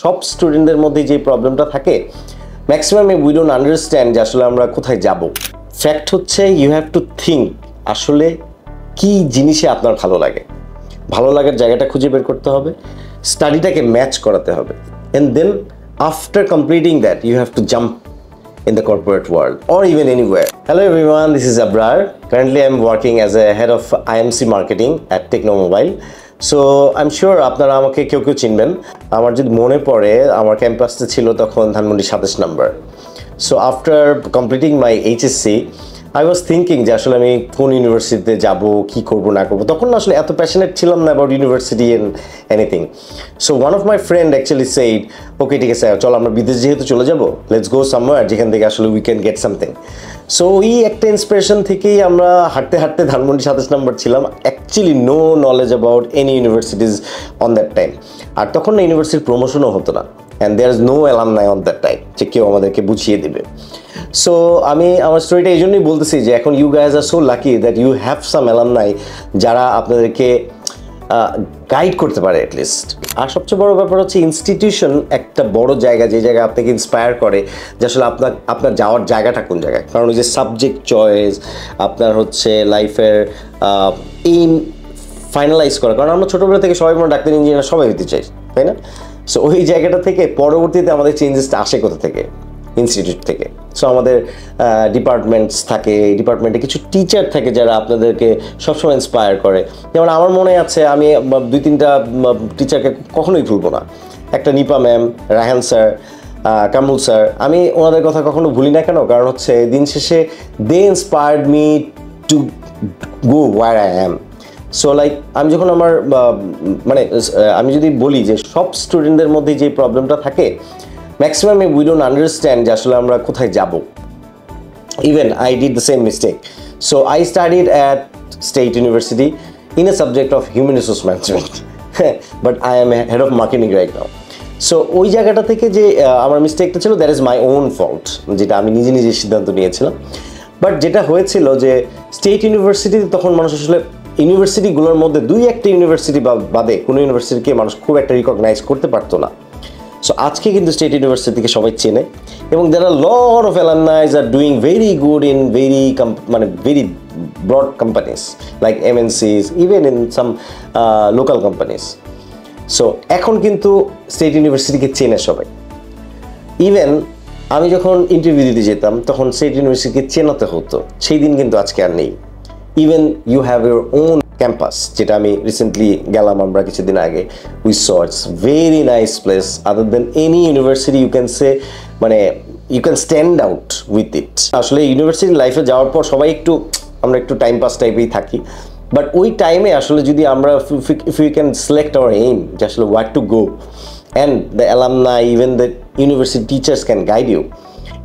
সব স্টুডেন্টদের মধ্যে যে প্রবলেমটা থাকে ম্যাক্সিমাম উই ডোন্ট আন্ডারস্ট্যান্ড যে আসলে আমরা কোথায় যাব। ফ্যাক্ট হচ্ছে ইউ হ্যাভ টু থিঙ্ক আসলে কি জিনিসে আপনার ভালো লাগে, ভালো লাগার জায়গাটা খুঁজে বের করতে হবে, স্টাডিটাকে ম্যাচ করাতে হবে, and then after completing that you have to jump in the corporate world or even anywhere. Hello everyone, this is Abrar. Currently I'm working as a head of IMC marketing at Techno Mobile. So I'm sure আপনারা আমাকে কেউ চিনবেন। আমার যদি মনে পড়ে আমার ক্যাম্পাসে ছিল তখন Dhanmondi 27 number. So after completing my HSC I was thinking যে আসলে আমি কোন ইউনিভার্সিটিতে যাব, কি করব না করব। তখন আসলে এত প্যাশনেট ছিলাম না about university and anything. So one of my friend actually said, okay ঠিক আছে চল আমরা বিদেশ যেহেতু চলে যাব, let's go somewhere যেখান থেকে আসলে we can get something. So ওই একটা ইন্সপিরেশন থেকেই আমরা হাঁটতে হাঁটতে ধানমন্ডি 27 নাম্বার ছিলাম। Actually no knowledge about any universities on that time. আর তখন না ইউনিভার্সিটির প্রমোশনও হতো না, and there is no alumni on that time যে কেউ আমাদেরকে বুঝিয়ে দেবে। সো আমি আমার স্টোরিটা এই জন্যই বলতেছি যে এখন you guys are so lucky that you have some alumni যারা আপনাদেরকে গাইড করতে পারে অ্যাটলিস্ট। আর সবচেয়ে বড় ব্যাপার হচ্ছে ইনস্টিটিউশন একটা বড় জায়গা, যে জায়গায় আপনাকে ইন্সপায়ার করে যে আসলে আপনার যাওয়ার জায়গাটা কোন জায়গায়। কারণ ওই যে সাবজেক্ট চয়েস, আপনার হচ্ছে লাইফের এইম ফাইনালাইজ করা, কারণ আমরা ছোটোবেলা থেকে সবাই মনে ডাক্তার ইঞ্জিনিয়ার সবাই হতে চাই, তাই না? সো ওই জায়গাটা থেকে পরবর্তীতে আমাদের চেঞ্জেসটা আসে কোথা থেকে? ইনস্টিটিউট থেকে। সো আমাদের ডিপার্টমেন্টস থাকে, ডিপার্টমেন্টে কিছু টিচার থাকে যারা আপনাদেরকে সবসময় ইন্সপায়ার করে। যেমন আমার মনে আছে আমি 2-3টা টিচারকে কখনোই ভুলবো না। একটা Nipa ma'am, Raihan sir, Kamrul sir, আমি ওনাদের কথা কখনো ভুলি না। কেন? কারণ হচ্ছে দিন শেষে they inspired me to go where I am. So like আমি যখন আমার আমি যদি বলি যে সব স্টুডেন্টদের মধ্যে যে প্রবলেমটা থাকে ম্যাক্সিমাম উই ডোন্ট আন্ডারস্ট্যান্ড যে আসলে আমরা কোথায় যাব। Even I did the same mistake. So I studied at state university in a subject of human resource management, but I am head of marketing right now. So ওই জায়গাটা থেকে যে আমার মিস্টেকটা ছিল that is my own fault, যেটা আমি নিজে সিদ্ধান্ত নিয়েছিলাম। বাট যেটা হয়েছিল যে স্টেট ইউনিভার্সিটিতে তখন মানুষ আসলে ইউনিভার্সিটিগুলোর মধ্যে 2-1টা ইউনিভার্সিটি বাদে কোনো ইউনিভার্সিটিকে মানুষ খুব একটা রিকগনাইজ করতে পারতো না। সো আজকে কিন্তু স্টেট ইউনিভার্সিটিকে সবাই চেনে, এবং there are lot of alumnis are doing very good in very broad companies like MNCs, even in some local companies. So এখন কিন্তু স্টেট ইউনিভার্সিটিকে চেনে সবাই। ইভেন আমি যখন ইন্টারভিউ দিতে যেতাম তখন স্টেট ইউনিভার্সিটিকে চেনাতে হতো, সেই দিন কিন্তু আজকে আর নেই। Even you have your own campus, যেটা আমি রিসেন্টলি গেলাম আমরা কিছুদিন আগে। We saw it's very nice place, other than any university you can say, you can stand out with it. আসলে ইউনিভার্সিটি লাইফে যাওয়ার পর সবাই আমরা একটু টাইম পাস টাইপেই থাকি, বাট ওই টাইমে আসলে যদি আমরা if you can select our aim যে আসলে what to go, and the alumni even the university teachers can guide you,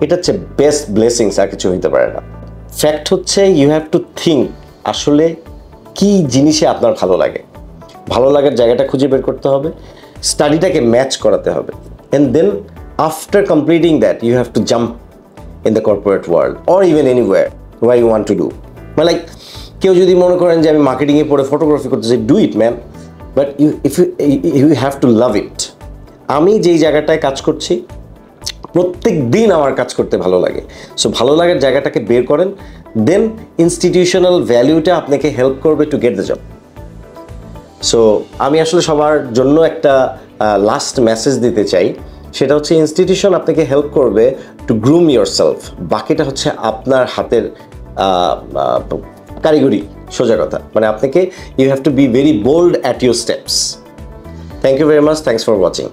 এটা হচ্ছে বেস্ট ব্লেসিংস, আর কিছু হইতে পারে না। ফ্যাক্ট হচ্ছে ইউ হ্যাভ টু থিঙ্ক আসলে কি জিনিসে আপনার ভালো লাগে, ভালো লাগার জায়গাটা খুঁজে বের করতে হবে, স্টাডিটাকে ম্যাচ করাতে হবে, and then after completing that you have to jump in the corporate world or even anywhere where you want to do. Like কেউ যদি মনে করেন যে আমি মার্কেটিংয়ে পড়ে ফটোগ্রাফি করতে চাই, do it man, but you have to love it. আমি যেই জায়গাটায় কাজ করছি প্রত্যেক দিন আমার কাজ করতে ভালো লাগে। সো ভালো লাগার জায়গাটাকে বের করেন, দেন ইনস্টিটিউশনাল ভ্যালুটা আপনাকে হেল্প করবে to get the job. So আমি আসলে সবার জন্য একটা লাস্ট মেসেজ দিতে চাই, সেটা হচ্ছে ইনস্টিটিউশন আপনাকে হেল্প করবে টু গ্রুম ইয়োর সেলফ, বাকিটা হচ্ছে আপনার হাতের কারিগরি। সোজা কথা, আপনাকে you have to be very bold at your steps. Thank you very much, thanks for watching.